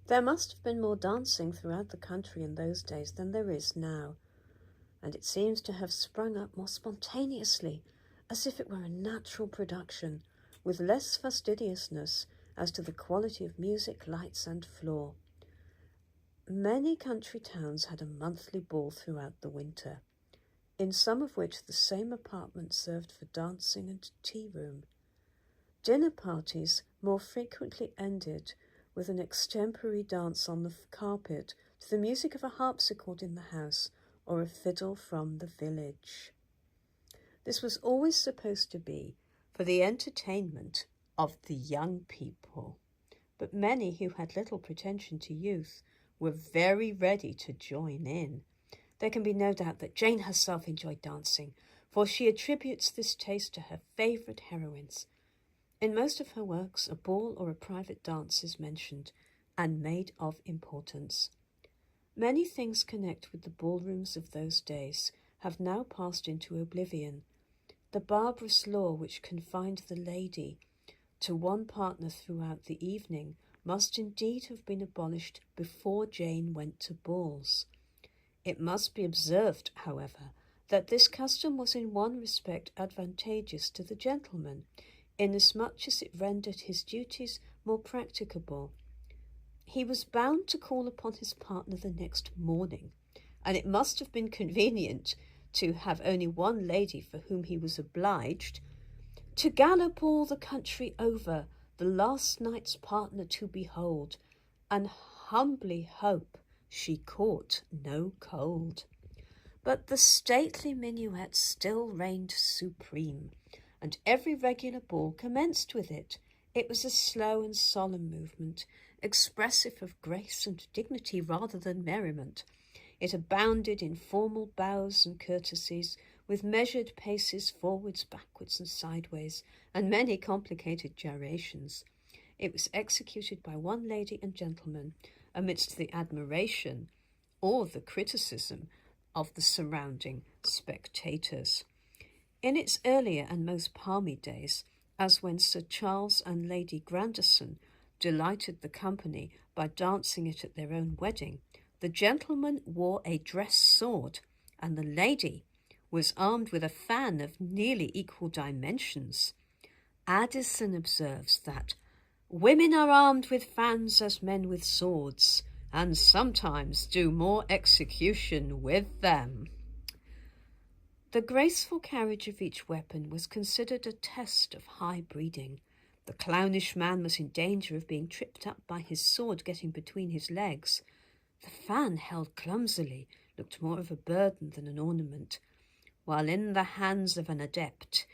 There must have been more dancing throughout the country in those days than there is now, and it seems to have sprung up more spontaneously, as if it were a natural production, with less fastidiousness as to the quality of music, lights, and floor. Many country towns had a monthly ball throughout the winter, in some of which the same apartment served for dancing and tea-room. Dinner parties more frequently ended with an extemporary dance on the carpet to the music of a harpsichord in the house or a fiddle from the village. This was always supposed to be for the entertainment of the young people, but many who had little pretension to youth were very ready to join in. There can be no doubt that Jane herself enjoyed dancing, for she attributes this taste to her favourite heroines. In most of her works, a ball or a private dance is mentioned and made of importance. Many things connect with the ballrooms of those days have now passed into oblivion. The barbarous law which confined the lady to one partner throughout the evening must indeed have been abolished before Jane went to balls. It must be observed, however, that this custom was in one respect advantageous to the gentleman, inasmuch as it rendered his duties more practicable. He was bound to call upon his partner the next morning, and it must have been convenient to have only one lady for whom he was obliged to gallop all the country over, the last night's partner to behold, and humbly hope she caught no cold. But the stately minuet still reigned supreme, and every regular ball commenced with it. It was a slow and solemn movement, expressive of grace and dignity rather than merriment. It abounded in formal bows and courtesies, with measured paces forwards, backwards, and sideways, and many complicated gyrations. It was executed by one lady and gentleman, amidst the admiration or the criticism of the surrounding spectators. In its earlier and most palmy days, as when Sir Charles and Lady Grandison delighted the company by dancing it at their own wedding, the gentleman wore a dress sword, and the lady was armed with a fan of nearly equal dimensions. Addison observes that women are armed with fans as men with swords, and sometimes do more execution with them. The graceful carriage of each weapon was considered a test of high breeding. The clownish man was in danger of being tripped up by his sword getting between his legs. The fan, held clumsily, looked more of a burden than an ornament, while in the hands of an adept